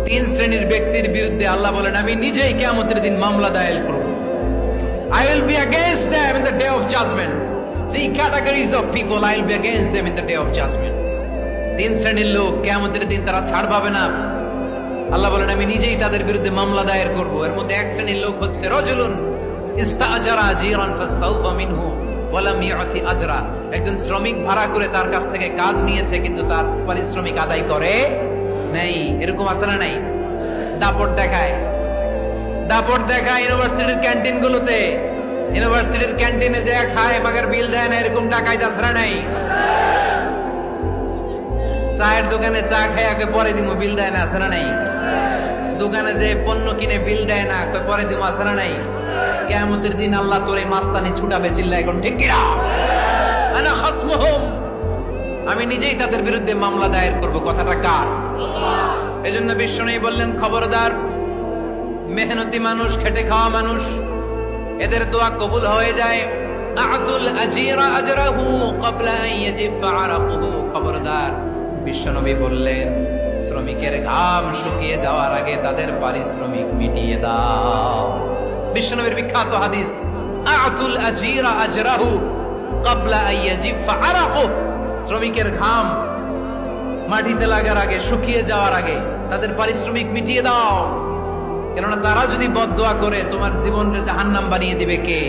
তিন শ্রেণীর ব্যক্তির বিরুদ্ধে আল্লাহ বলেন আমি নিজেই কিয়ামতের দিন মামলা দায়ের করব। I will be against them in the day of judgment. Three categories of people I will be against them in the day of judgment. তিন শ্রেণীর লোক কিয়ামতের দিন তারা ছাড় পাবে না। আল্লাহ বলেন আমি নিজেই তাদের বিরুদ্ধে মামলা দায়ের করব। এর মধ্যে এক শ্রেণীর লোক হচ্ছে রাজুলুন ইস্তাআজারা আজিরান ফাস্তাউফা মিনহু ওয়া লাম ইউতি আজরা। একজন শ্রমিক ভাড়া করে তার কাছ থেকে কাজ নিয়েছে কিন্তু তার পারিশ্রমিক আদায় করে নাই। এরকম আছে না নাই? দাপট দেখায় ইউনিভার্সিটির ক্যান্টিন গুলোতে, ইউনিভার্সিটির ক্যান্টিনে যে খায় মাগার বিল দেয় না, এরকম টাকায় দাসরা নাই। চায়ের দোকানে চা খায় আগে পরে দিমু বিল দেয় না, আছে না নাই? দোকানে যে পণ্য কিনে বিল দেয় না পরে দিমু, আছে না নাই? কিয়ামতের দিন আল্লাহ তোরে মাস্তানি ছুটাবে, চিল্লা এখন ঠিক কিনা? আনা খাসমুহুম, আমি নিজেই তাদের বিরুদ্ধে মামলা দায়ের করব। কথাটা কার? এজন্য বিশ্বনবী বললেন খবরদার, মেহনতি মানুষ, খেটে খাওয়া মানুষ, এদের দোয়া কবুল হয়ে যায়। আতুল আজিরা আজরাহু ক্বাবলা আন ইয়াজিফা আরাকুহু। খবরদার, বিশ্বনবী বললেন শ্রমিকের ঘাম শুকিয়ে যাওয়ার আগে তাদের পারিশ্রমিক মিটিয়ে দাও। বিশ্বনবীর বিখ্যাত হাদিস, আতুল আজিরা আজরাহু ক্বাবলা আন ইয়াজিফা আরাকুহু। শ্রমিকের ঘাম মাটিতে লাগার আগে, শুকিয়ে যাওয়ার আগে তাদের পারিশ্রমিক মিটিয়ে দাও। কেননা তারা যদি বদদোয়া করে তোমার জীবনকে জাহান্নাম বানিয়ে দিবে কে?